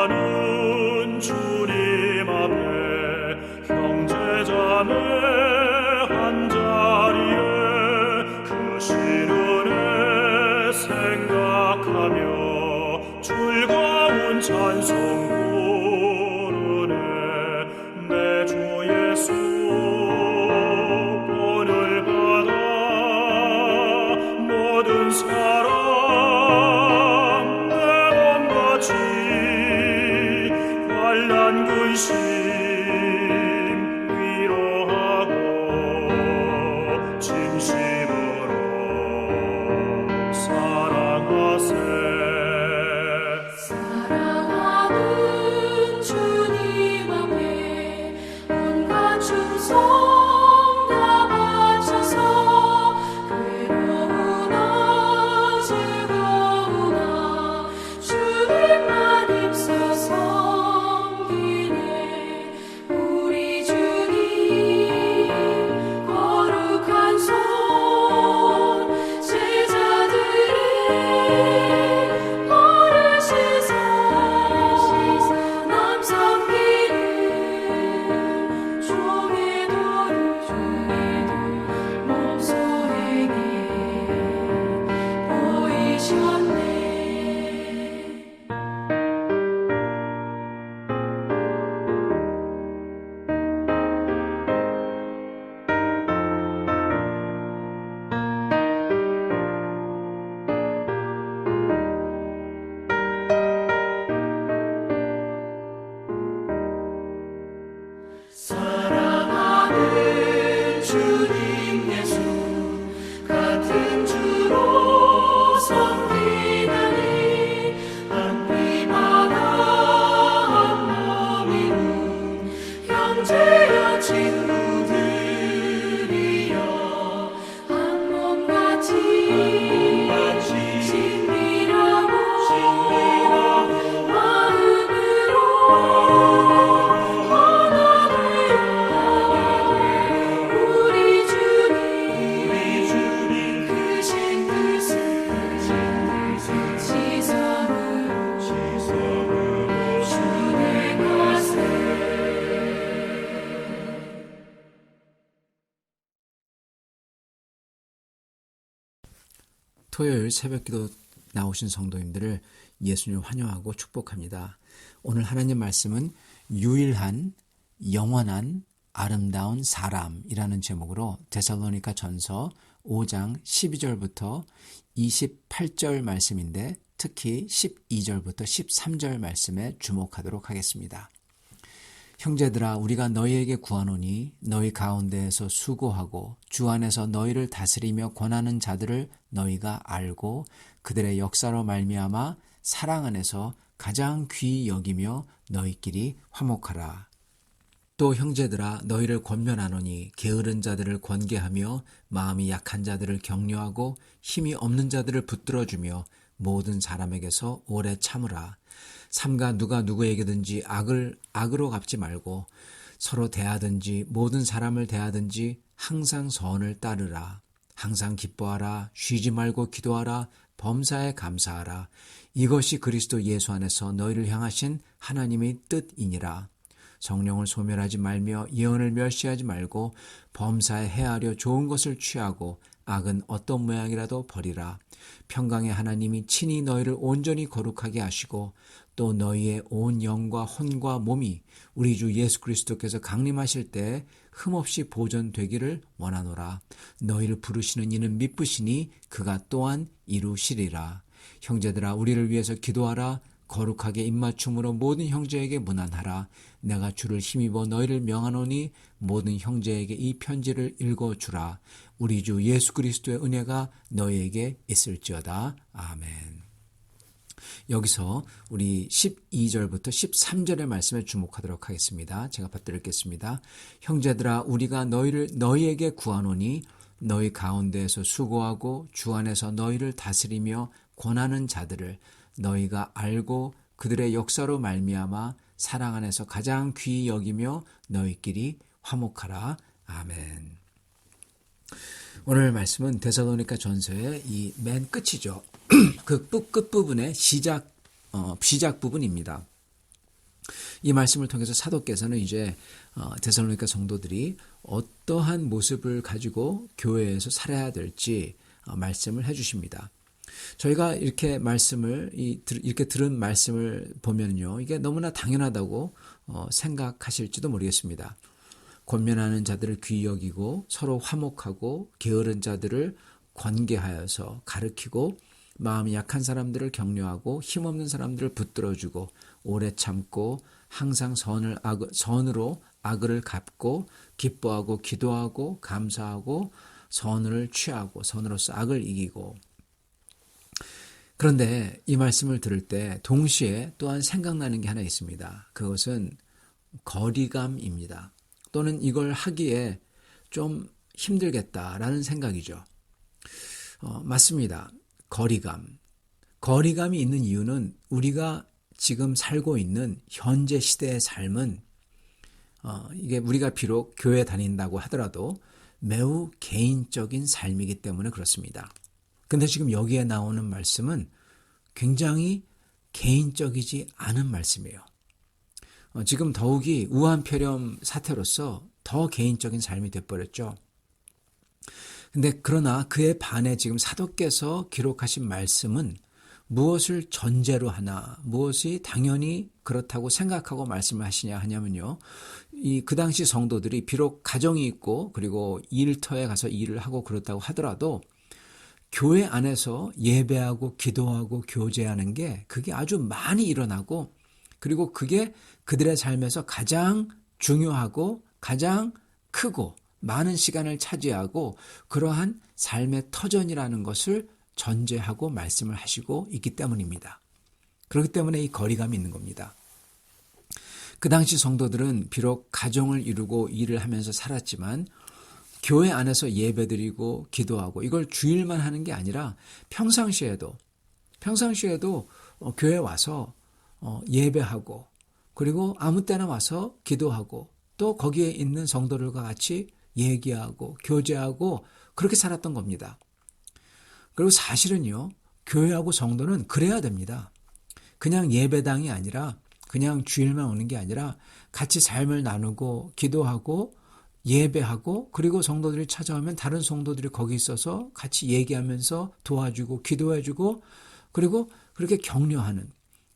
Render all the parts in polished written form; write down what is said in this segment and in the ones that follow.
사랑하는 주님 앞에 형제자매 한자리에 그 시련에 생각하며 즐거운 찬송 부르네. 내 주 예수 본을 받아 모든 사람 환난 근심 위로하고 진심으로 사랑하세. 사랑하는 주님 앞에 온갖 충성 다 바쳐서 괴로우나 즐거우나 주님만 입소서. 사랑하는 주님 예수 같은 주로 섬기다니 한 피바다 한 몸이루 형제여 친구들이여 한 몸같이 친밀하고 마음으로 토요일 새벽기도 나오신 성도님들을 예수님 환영하고 축복합니다. 오늘 하나님 말씀은 유일한 영원한 아름다운 사람이라는 제목으로 데살로니가 전서 5장 12절부터 28절 말씀인데 특히 12절부터 13절 말씀에 주목하도록 하겠습니다. 형제들아 우리가 너희에게 구하노니 너희 가운데에서 수고하고 주 안에서 너희를 다스리며 권하는 자들을 너희가 알고 그들의 역사로 말미암아 사랑 안에서 가장 귀히 여기며 너희끼리 화목하라. 또 형제들아 너희를 권면하노니 게으른 자들을 권계하며 마음이 약한 자들을 격려하고 힘이 없는 자들을 붙들어주며 모든 사람에게서 오래 참으라. 삼가 누가 누구에게든지 악으로 갚지 말고 서로 대하든지 모든 사람을 대하든지 항상 선을 따르라. 항상 기뻐하라. 쉬지 말고 기도하라. 범사에 감사하라. 이것이 그리스도 예수 안에서 너희를 향하신 하나님의 뜻이니라. 성령을 소멸하지 말며 예언을 멸시하지 말고 범사에 헤아려 좋은 것을 취하고 악은 어떤 모양이라도 버리라. 평강의 하나님이 친히 너희를 온전히 거룩하게 하시고 또 너희의 온 영과 혼과 몸이 우리 주 예수 그리스도께서 강림하실 때 흠없이 보존되기를 원하노라. 너희를 부르시는 이는 미쁘시니 그가 또한 이루시리라. 형제들아 우리를 위해서 기도하라. 거룩하게 입맞춤으로 모든 형제에게 문안하라. 내가 주를 힘입어 너희를 명하노니 모든 형제에게 이 편지를 읽어주라. 우리 주 예수 그리스도의 은혜가 너희에게 있을지어다. 아멘. 여기서 우리 12절부터 13절의 말씀에 주목하도록 하겠습니다. 제가 받들겠습니다. 형제들아 우리가 너희에게 구하노니 너희 가운데에서 수고하고 주 안에서 너희를 다스리며 권하는 자들을 너희가 알고 그들의 역사로 말미암아 사랑 안에서 가장 귀히 여기며 너희끼리 화목하라. 아멘. 오늘 말씀은 데살로니가 전서의 이 맨 끝이죠. 그 끝부분의 시작 시작 부분입니다. 이 말씀을 통해서 사도께서는 이제 데살로니가 성도들이 어떠한 모습을 가지고 교회에서 살아야 될지 말씀을 해주십니다. 저희가 이렇게 이렇게 들은 말씀을 보면요, 이게 너무나 당연하다고 생각하실지도 모르겠습니다. 권면하는 자들을 귀히 여기고 서로 화목하고 게으른 자들을 권계하여서 가르치고 마음이 약한 사람들을 격려하고 힘없는 사람들을 붙들어주고 오래 참고 항상 선으로 악을 갚고 기뻐하고 기도하고 감사하고 선을 취하고 선으로서 악을 이기고. 그런데 이 말씀을 들을 때 동시에 또한 생각나는 게 하나 있습니다. 그것은 거리감입니다. 또는 이걸 하기에 좀 힘들겠다라는 생각이죠. 맞습니다. 거리감이 있는 이유는 우리가 지금 살고 있는 현재 시대의 삶은 이게 우리가 비록 교회 다닌다고 하더라도 매우 개인적인 삶이기 때문에 그렇습니다. 근데 지금 여기에 나오는 말씀은 굉장히 개인적이지 않은 말씀이에요. 지금 더욱이 우한폐렴 사태로서 더 개인적인 삶이 돼버렸죠. 근데 그러나 그에 반해 지금 사도께서 기록하신 말씀은 무엇을 전제로 하나, 무엇이 당연히 그렇다고 생각하고 말씀을 하시냐 하냐면요, 그 당시 성도들이 비록 가정이 있고 그리고 일터에 가서 일을 하고 그렇다고 하더라도 교회 안에서 예배하고 기도하고 교제하는 게 그게 아주 많이 일어나고, 그리고 그게 그들의 삶에서 가장 중요하고 가장 크고 많은 시간을 차지하고 그러한 삶의 터전이라는 것을 전제하고 말씀을 하시고 있기 때문입니다. 그렇기 때문에 이 거리감이 있는 겁니다. 그 당시 성도들은 비록 가정을 이루고 일을 하면서 살았지만 교회 안에서 예배드리고 기도하고 이걸 주일만 하는 게 아니라 평상시에도 교회 와서 예배하고 그리고 아무 때나 와서 기도하고 또 거기에 있는 성도들과 같이 얘기하고 교제하고 그렇게 살았던 겁니다. 그리고 사실은요, 교회하고 성도는 그래야 됩니다. 그냥 예배당이 아니라 그냥 주일만 오는 게 아니라 같이 삶을 나누고 기도하고 예배하고 그리고 성도들이 찾아오면 다른 성도들이 거기 있어서 같이 얘기하면서 도와주고 기도해주고 그리고 그렇게 격려하는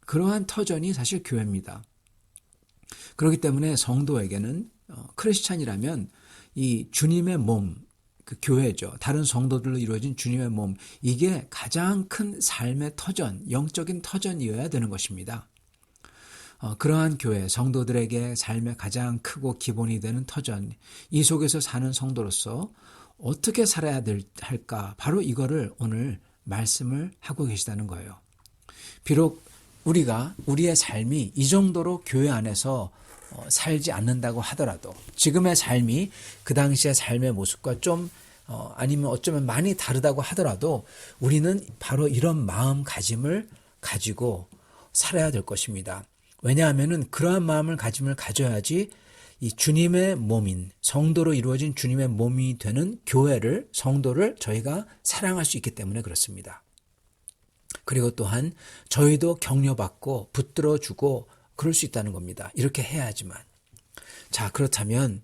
그러한 터전이 사실 교회입니다. 그렇기 때문에 성도에게는 크리스찬이라면 이 주님의 몸, 그 교회죠. 다른 성도들로 이루어진 주님의 몸, 이게 가장 큰 삶의 터전, 영적인 터전이어야 되는 것입니다. 그러한 교회, 성도들에게 삶의 가장 크고 기본이 되는 터전, 이 속에서 사는 성도로서 어떻게 살아야 할까? 바로 이거를 오늘 말씀을 하고 계시다는 거예요. 비록 우리의 삶이 이 정도로 교회 안에서 살지 않는다고 하더라도 지금의 삶이 그 당시의 삶의 모습과 좀 아니면 어쩌면 많이 다르다고 하더라도 우리는 바로 이런 마음가짐을 가지고 살아야 될 것입니다. 왜냐하면은 그러한 마음가짐을 가져야지 이 주님의 몸인 성도로 이루어진 주님의 몸이 되는 교회를, 성도를 저희가 사랑할 수 있기 때문에 그렇습니다. 그리고 또한 저희도 격려받고 붙들어주고 그럴 수 있다는 겁니다. 이렇게 해야지만. 자, 그렇다면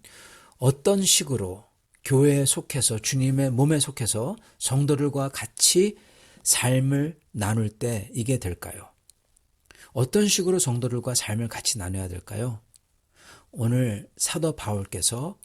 어떤 식으로 교회에 속해서 주님의 몸에 속해서 성도들과 같이 삶을 나눌 때 이게 될까요? 어떤 식으로 성도들과 삶을 같이 나눠야 될까요? 오늘 사도 바울께서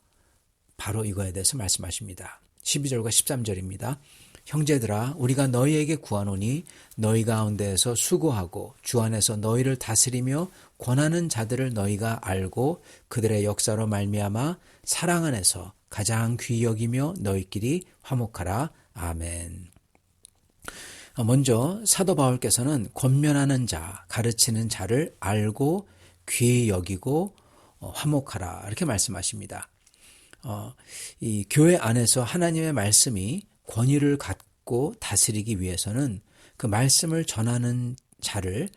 바로 이거에 대해서 말씀하십니다. 12절과 13절입니다. 형제들아, 우리가 너희에게 구하노니 너희 가운데에서 수고하고 주 안에서 너희를 다스리며 권하는 자들을 너희가 알고 그들의 역사로 말미암아 사랑 안에서 가장 귀히 여기며 너희끼리 화목하라. 아멘. 먼저 사도 바울께서는 권면하는 자, 가르치는 자를 알고 귀히 여기고 화목하라 이렇게 말씀하십니다. 이 교회 안에서 하나님의 말씀이 권위를 갖고 다스리기 위해서는 그 말씀을 전하는 자를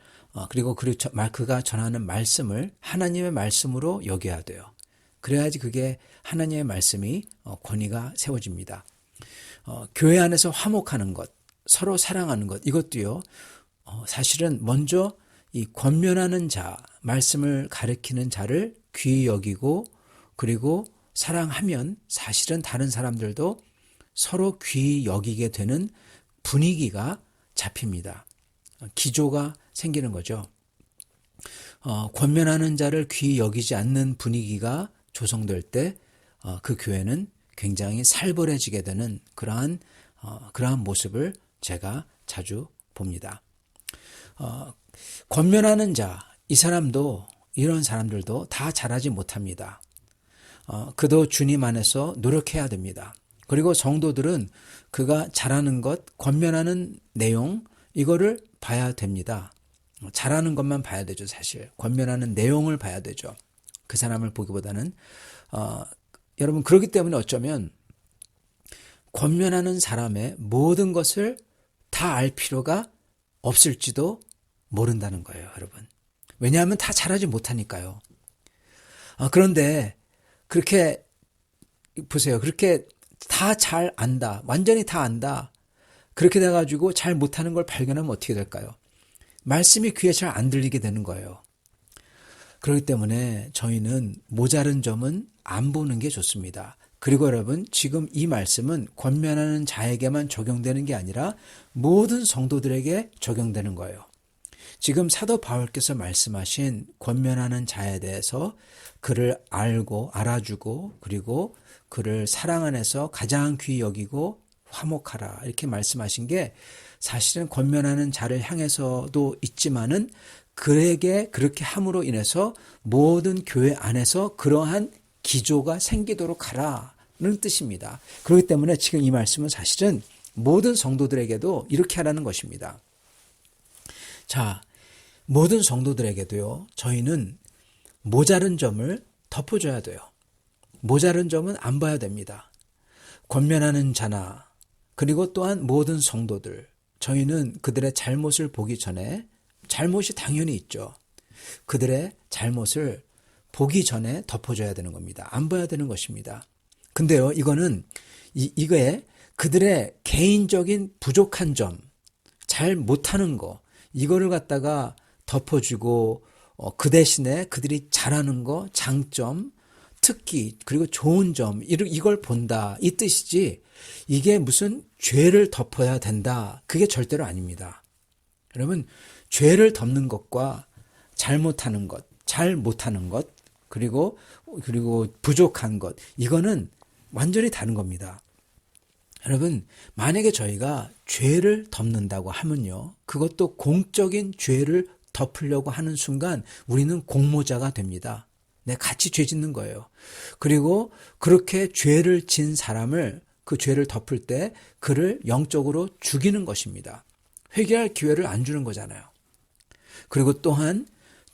그리고 그가 전하는 말씀을 하나님의 말씀으로 여겨야 돼요. 그래야지 그게 하나님의 말씀이 권위가 세워집니다. 교회 안에서 화목하는 것, 서로 사랑하는 것, 이것도요, 사실은 먼저 이 권면하는 자, 말씀을 가르치는 자를 귀히 여기고 그리고 사랑하면 사실은 다른 사람들도 서로 귀히 여기게 되는 분위기가 잡힙니다. 기조가 생기는 거죠. 권면하는 자를 귀히 여기지 않는 분위기가 조성될 때 그 교회는 굉장히 살벌해지게 되는 그러한 모습을 제가 자주 봅니다. 권면하는 자, 이 사람도 이런 사람들도 다 잘하지 못합니다. 그도 주님 안에서 노력해야 됩니다. 그리고 성도들은 그가 잘하는 것, 권면하는 내용 이거를 봐야 됩니다. 잘하는 것만 봐야 되죠. 사실 권면하는 내용을 봐야 되죠. 그 사람을 보기보다는 여러분 그렇기 때문에 어쩌면 권면하는 사람의 모든 것을 다 알 필요가 없을지도 모른다는 거예요, 여러분. 왜냐하면 다 잘하지 못하니까요. 그런데 그렇게 보세요. 그렇게 다 잘 안다. 완전히 다 안다. 그렇게 돼가지고 잘 못하는 걸 발견하면 어떻게 될까요? 말씀이 귀에 잘 안 들리게 되는 거예요. 그렇기 때문에 저희는 모자른 점은 안 보는 게 좋습니다. 그리고 여러분 지금 이 말씀은 권면하는 자에게만 적용되는 게 아니라 모든 성도들에게 적용되는 거예요. 지금 사도 바울께서 말씀하신 권면하는 자에 대해서 그를 알고 알아주고 그리고 그를 사랑 안에서 가장 귀히 여기고 화목하라 이렇게 말씀하신 게 사실은 권면하는 자를 향해서도 있지만은 그에게 그렇게 함으로 인해서 모든 교회 안에서 그러한 기조가 생기도록 하라는 뜻입니다. 그렇기 때문에 지금 이 말씀은 사실은 모든 성도들에게도 이렇게 하라는 것입니다. 자, 모든 성도들에게도요, 저희는 모자른 점을 덮어줘야 돼요. 모자른 점은 안 봐야 됩니다. 권면하는 자나 그리고 또한 모든 성도들, 저희는 그들의 잘못을 보기 전에 잘못이 당연히 있죠. 그들의 잘못을 보기 전에 덮어줘야 되는 겁니다. 안 봐야 되는 것입니다. 근데요, 이거에 그들의 개인적인 부족한 점, 잘 못하는 거, 이거를 갖다가 덮어주고 그 대신에 그들이 잘하는 거, 장점, 특기, 그리고 좋은 점, 이걸 본다. 이 뜻이지 이게 무슨 죄를 덮어야 된다. 그게 절대로 아닙니다. 여러분, 죄를 덮는 것과 잘못하는 것, 잘 못하는 것, 그리고 부족한 것, 이거는 완전히 다른 겁니다. 여러분, 만약에 저희가 죄를 덮는다고 하면요, 그것도 공적인 죄를 덮으려고 하는 순간 우리는 공모자가 됩니다. 네, 같이 죄 짓는 거예요. 그리고 그렇게 죄를 진 사람을 그 죄를 덮을 때 그를 영적으로 죽이는 것입니다. 회개할 기회를 안 주는 거잖아요. 그리고 또한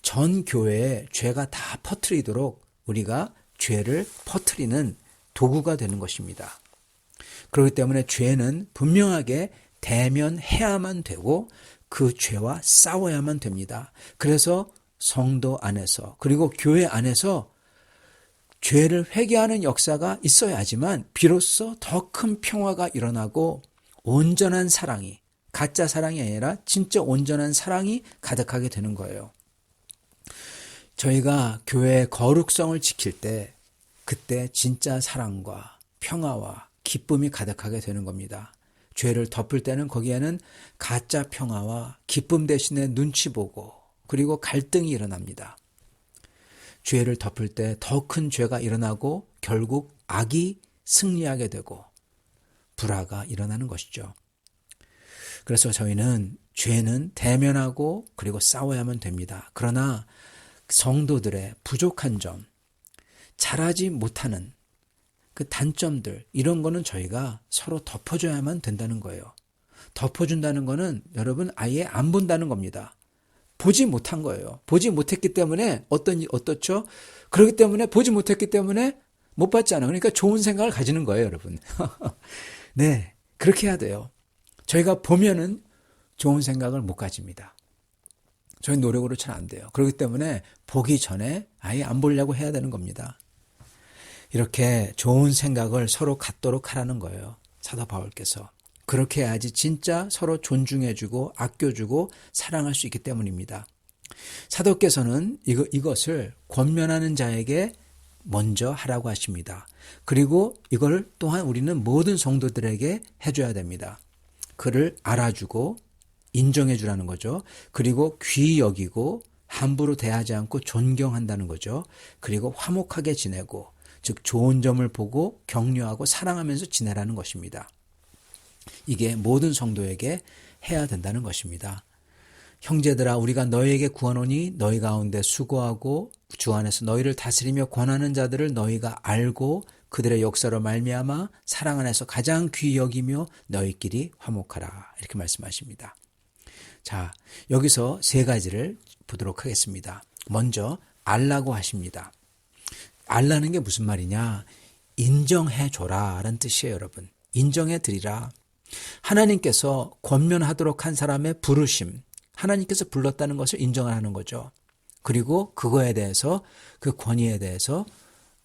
전 교회에 죄가 다 퍼뜨리도록 우리가 죄를 퍼뜨리는 도구가 되는 것입니다. 그렇기 때문에 죄는 분명하게 대면해야만 되고 그 죄와 싸워야만 됩니다. 그래서 성도 안에서 그리고 교회 안에서 죄를 회개하는 역사가 있어야지만 비로소 더 큰 평화가 일어나고 온전한 사랑이, 가짜 사랑이 아니라 진짜 온전한 사랑이 가득하게 되는 거예요. 저희가 교회의 거룩성을 지킬 때 그때 진짜 사랑과 평화와 기쁨이 가득하게 되는 겁니다. 죄를 덮을 때는 거기에는 가짜 평화와 기쁨 대신에 눈치 보고 그리고 갈등이 일어납니다. 죄를 덮을 때 더 큰 죄가 일어나고 결국 악이 승리하게 되고 불화가 일어나는 것이죠. 그래서 저희는 죄는 대면하고 그리고 싸워야만 됩니다. 그러나 성도들의 부족한 점, 잘하지 못하는 그 단점들, 이런 거는 저희가 서로 덮어줘야만 된다는 거예요. 덮어준다는 거는 여러분 아예 안 본다는 겁니다. 보지 못한 거예요. 보지 못했기 때문에 어떻죠? 그렇기 때문에 보지 못했기 때문에 못 봤잖아요. 그러니까 좋은 생각을 가지는 거예요, 여러분. 네, 그렇게 해야 돼요. 저희가 보면은 좋은 생각을 못 가집니다. 저희 노력으로 잘 안 돼요. 그렇기 때문에 보기 전에 아예 안 보려고 해야 되는 겁니다. 이렇게 좋은 생각을 서로 갖도록 하라는 거예요. 사도 바울께서. 그렇게 해야지 진짜 서로 존중해주고 아껴주고 사랑할 수 있기 때문입니다. 사도께서는 이것을 권면하는 자에게 먼저 하라고 하십니다. 그리고 이걸 또한 우리는 모든 성도들에게 해줘야 됩니다. 그를 알아주고 인정해 주라는 거죠. 그리고 귀히 여기고 함부로 대하지 않고 존경한다는 거죠. 그리고 화목하게 지내고, 즉 좋은 점을 보고 격려하고 사랑하면서 지내라는 것입니다. 이게 모든 성도에게 해야 된다는 것입니다. 형제들아, 우리가 너희에게 구하노니 너희 가운데 수고하고 주 안에서 너희를 다스리며 권하는 자들을 너희가 알고 그들의 역사로 말미암아 사랑 안에서 가장 귀히 여기며 너희끼리 화목하라. 이렇게 말씀하십니다. 자, 여기서 세 가지를 보도록 하겠습니다. 먼저 알라고 하십니다. 알라는 게 무슨 말이냐? 인정해 줘라 라는 뜻이에요, 여러분. 인정해 드리라. 하나님께서 권면하도록 한 사람의 부르심, 하나님께서 불렀다는 것을 인정을 하는 거죠. 그리고 그거에 대해서, 그 권위에 대해서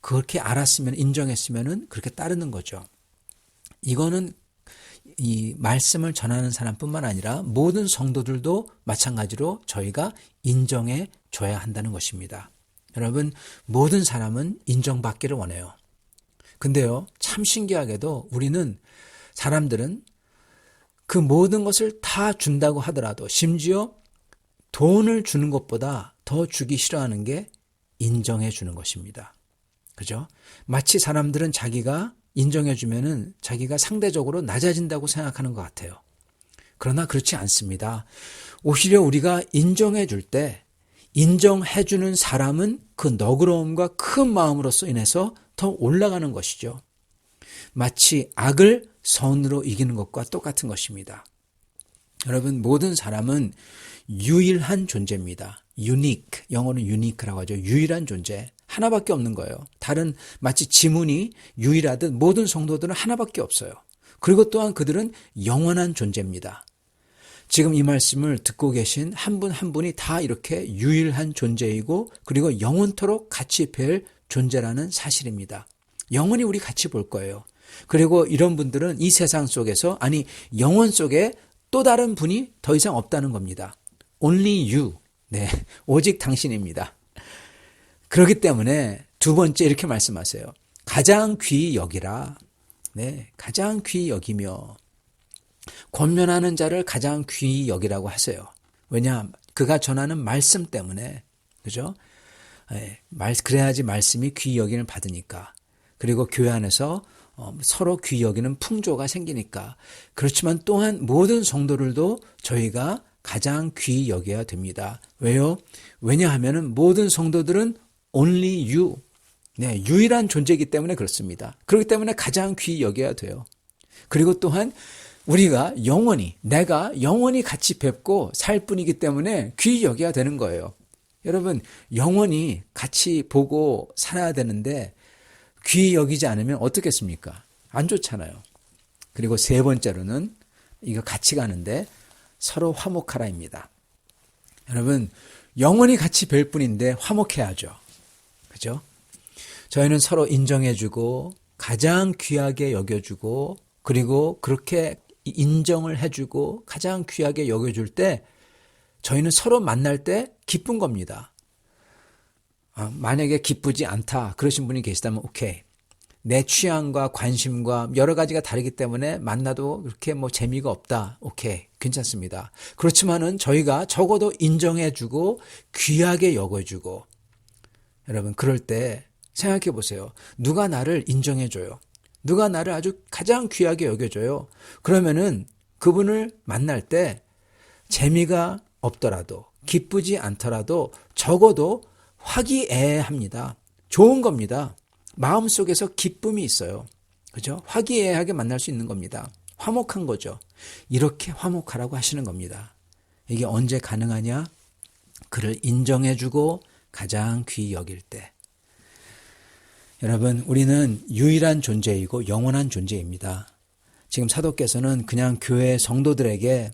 그렇게 알았으면, 인정했으면 그렇게 따르는 거죠. 이거는 이 말씀을 전하는 사람뿐만 아니라 모든 성도들도 마찬가지로 저희가 인정해 줘야 한다는 것입니다. 여러분, 모든 사람은 인정받기를 원해요. 근데요, 참 신기하게도 사람들은 그 모든 것을 다 준다고 하더라도, 심지어 돈을 주는 것보다 더 주기 싫어하는 게 인정해 주는 것입니다. 그죠? 마치 사람들은 자기가 인정해 주면은 자기가 상대적으로 낮아진다고 생각하는 것 같아요. 그러나 그렇지 않습니다. 오히려 우리가 인정해 줄 때, 인정해 주는 사람은 그 너그러움과 큰 마음으로써 인해서 더 올라가는 것이죠. 마치 악을 선으로 이기는 것과 똑같은 것입니다. 여러분, 모든 사람은 유일한 존재입니다. unique, 영어는 unique라고 하죠. 유일한 존재. 하나밖에 없는 거예요. 다른 마치 지문이 유일하듯 모든 성도들은 하나밖에 없어요. 그리고 또한 그들은 영원한 존재입니다. 지금 이 말씀을 듣고 계신 한 분 한 분이 다 이렇게 유일한 존재이고, 그리고 영원토록 같이 뵐 존재라는 사실입니다. 영원히 우리 같이 볼 거예요. 그리고 이런 분들은 이 세상 속에서, 아니 영원 속에 또 다른 분이 더 이상 없다는 겁니다. Only you. 네, 오직 당신입니다. 그렇기 때문에 두 번째 이렇게 말씀하세요. 가장 귀히 여기라. 네, 가장 귀히 여기며 권면하는 자를 가장 귀히 여기라고 하세요. 왜냐? 그가 전하는 말씀 때문에. 그죠? 네, 그래야지 말씀이 귀히 여김을 받으니까. 그리고 교회 안에서 서로 귀히 여기는 풍조가 생기니까. 그렇지만 또한 모든 성도들도 저희가 가장 귀히 여겨야 됩니다. 왜요? 왜냐하면 모든 성도들은 only you, 네, 유일한 존재이기 때문에 그렇습니다. 그렇기 때문에 가장 귀히 여겨야 돼요. 그리고 또한 우리가 내가 영원히 같이 뵙고 살 뿐이기 때문에 귀히 여겨야 되는 거예요. 여러분, 영원히 같이 보고 살아야 되는데 귀히 여기지 않으면 어떻겠습니까? 안 좋잖아요. 그리고 세 번째로는 이거 같이 가는데 서로 화목하라입니다. 여러분, 영원히 같이 뵐 뿐인데 화목해야죠. 그죠? 저희는 서로 인정해주고 가장 귀하게 여겨주고, 그리고 그렇게 인정을 해주고 가장 귀하게 여겨줄 때 저희는 서로 만날 때 기쁜 겁니다. 만약에 기쁘지 않다 그러신 분이 계시다면 오케이. 내 취향과 관심과 여러 가지가 다르기 때문에 만나도 그렇게 재미가 없다. 오케이. 괜찮습니다. 그렇지만은 저희가 적어도 인정해주고 귀하게 여겨주고, 여러분, 그럴 때 생각해 보세요. 누가 나를 인정해줘요? 누가 나를 아주 가장 귀하게 여겨줘요? 그러면은 그분을 만날 때 재미가 없더라도, 기쁘지 않더라도 적어도 화기애애합니다. 좋은 겁니다. 마음속에서 기쁨이 있어요. 그죠? 화기애애하게 만날 수 있는 겁니다. 화목한 거죠. 이렇게 화목하라고 하시는 겁니다. 이게 언제 가능하냐? 그를 인정해주고 가장 귀히 여길 때. 여러분, 우리는 유일한 존재이고 영원한 존재입니다. 지금 사도께서는 그냥 교회 성도들에게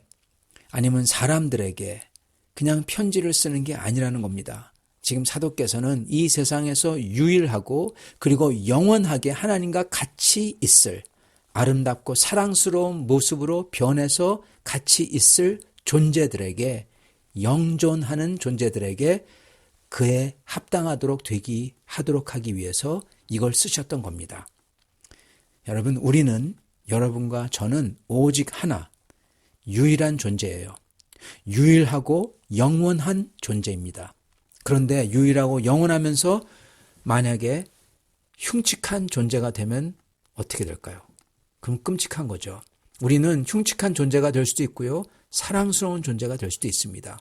아니면 사람들에게 그냥 편지를 쓰는 게 아니라는 겁니다. 지금 사도께서는 이 세상에서 유일하고 그리고 영원하게 하나님과 같이 있을, 아름답고 사랑스러운 모습으로 변해서 같이 있을 존재들에게 영존하는 존재들에게 그에 합당하도록 하도록 하기 위해서 이걸 쓰셨던 겁니다. 여러분, 우리는, 여러분과 저는 오직 하나, 유일한 존재예요. 유일하고 영원한 존재입니다. 그런데 유일하고 영원하면서 만약에 흉측한 존재가 되면 어떻게 될까요? 그럼 끔찍한 거죠. 우리는 흉측한 존재가 될 수도 있고요. 사랑스러운 존재가 될 수도 있습니다.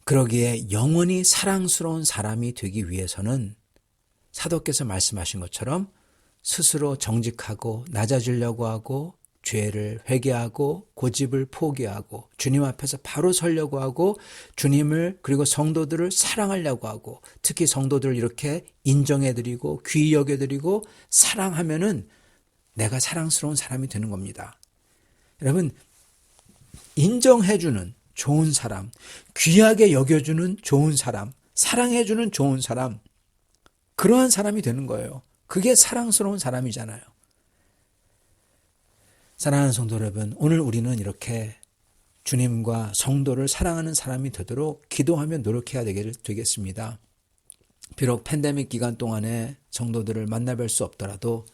그러기에 영원히 사랑스러운 사람이 되기 위해서는 사도께서 말씀하신 것처럼 스스로 정직하고 낮아지려고 하고 죄를 회개하고 고집을 포기하고 주님 앞에서 바로 서려고 하고 주님을 그리고 성도들을 사랑하려고 하고 특히 성도들을 이렇게 인정해드리고 귀히 여겨드리고 사랑하면은 내가 사랑스러운 사람이 되는 겁니다. 여러분, 인정해주는 좋은 사람, 귀하게 여겨주는 좋은 사람, 사랑해주는 좋은 사람, 그러한 사람이 되는 거예요. 그게 사랑스러운 사람이잖아요. 사랑하는 성도 여러분, 오늘 우리는 이렇게 주님과 성도를 사랑하는 사람이 되도록 기도하며 노력해야 되겠습니다. 비록 팬데믹 기간 동안에 성도들을 만나뵐 수 없더라도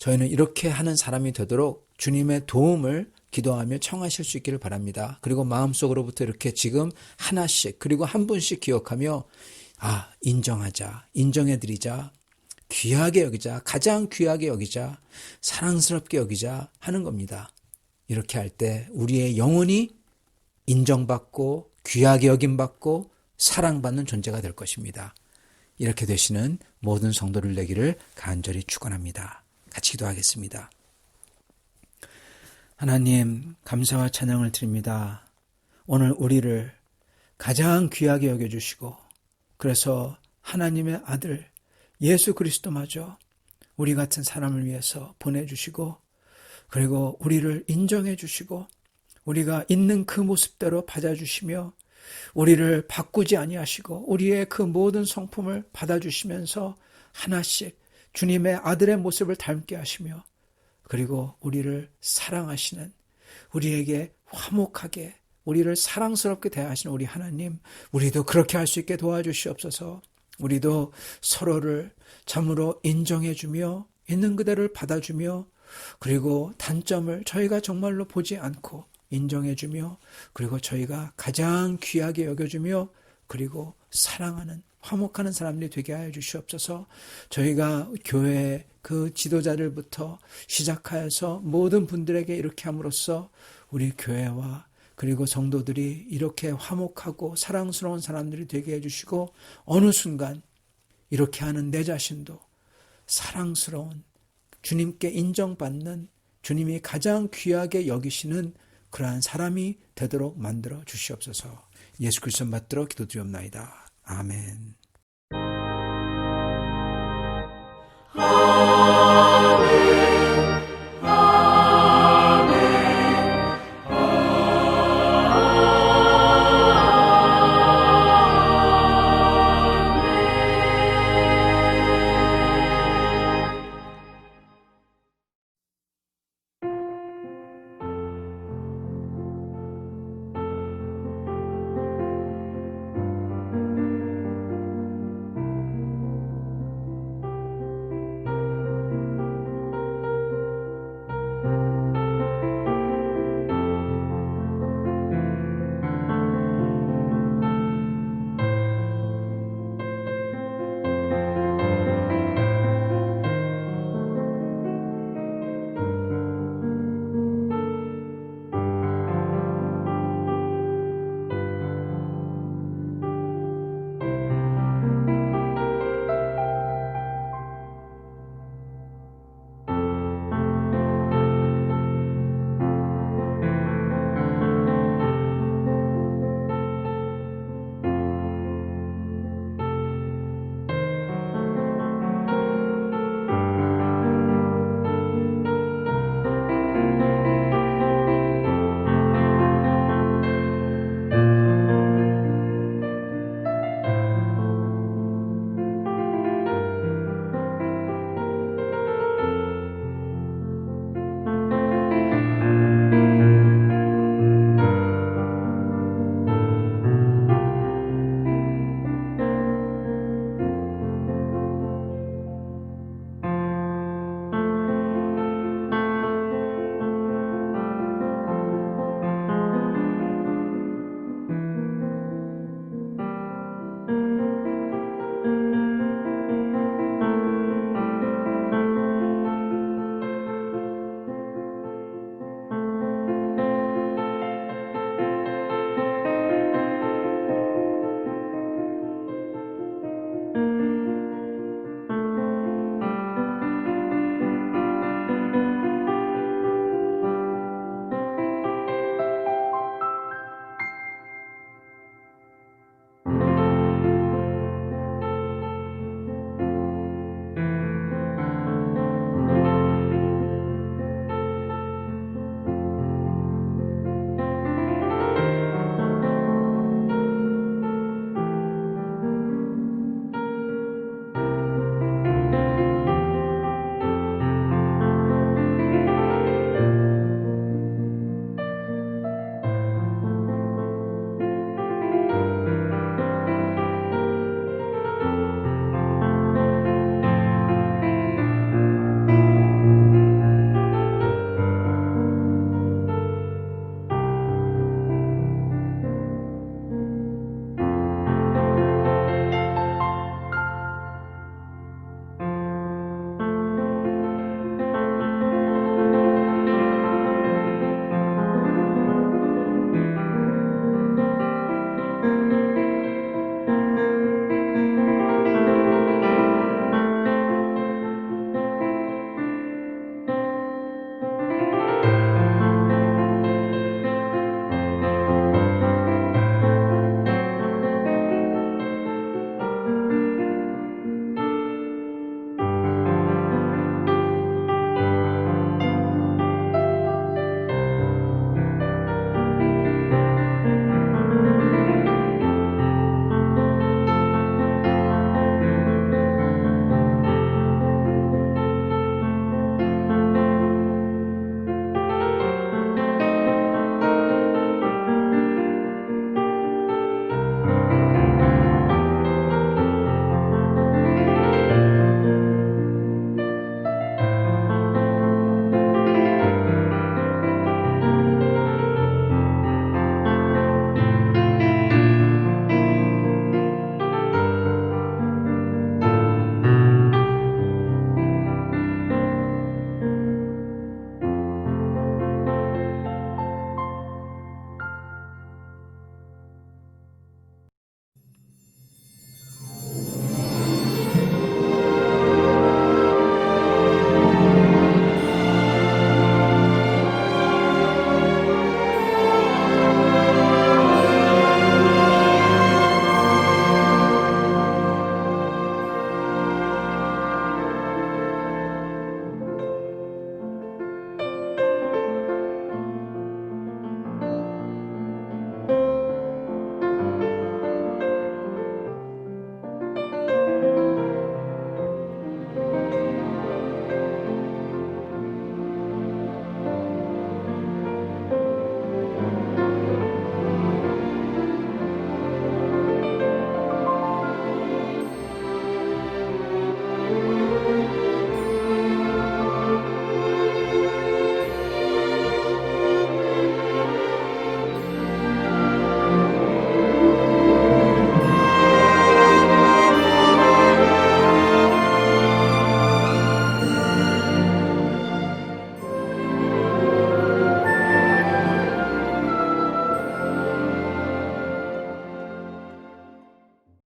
저희는 이렇게 하는 사람이 되도록 주님의 도움을 기도하며 청하실 수 있기를 바랍니다. 그리고 마음속으로부터 이렇게 지금 하나씩 그리고 한 분씩 기억하며 인정하자, 인정해드리자, 귀하게 여기자, 가장 귀하게 여기자, 사랑스럽게 여기자 하는 겁니다. 이렇게 할 때 우리의 영혼이 인정받고 귀하게 여김받고 사랑받는 존재가 될 것입니다. 이렇게 되시는 모든 성도를 되기를 간절히 축원합니다. 같이 기도하겠습니다. 하나님, 감사와 찬양을 드립니다. 오늘 우리를 가장 귀하게 여겨주시고 그래서 하나님의 아들 예수 그리스도마저 우리 같은 사람을 위해서 보내주시고 그리고 우리를 인정해 주시고 우리가 있는 그 모습대로 받아주시며 우리를 바꾸지 아니하시고 우리의 그 모든 성품을 받아주시면서 하나씩 주님의 아들의 모습을 닮게 하시며 그리고 우리를 사랑하시는 우리에게 화목하게 우리를 사랑스럽게 대하시는 우리 하나님, 우리도 그렇게 할 수 있게 도와주시옵소서. 우리도 서로를 참으로 인정해주며 있는 그대를 받아주며 그리고 단점을 저희가 정말로 보지 않고 인정해주며 그리고 저희가 가장 귀하게 여겨주며 그리고 사랑하는 화목하는 사람들이 되게 하여 주시옵소서. 저희가 교회 그 지도자들부터 시작하여서 모든 분들에게 이렇게 함으로써 우리 교회와 그리고 성도들이 이렇게 화목하고 사랑스러운 사람들이 되게 해주시고 어느 순간 이렇게 하는 내 자신도 사랑스러운 주님께 인정받는 주님이 가장 귀하게 여기시는 그러한 사람이 되도록 만들어 주시옵소서. 예수 그리스도 받들어 기도드리옵나이다. 아멘.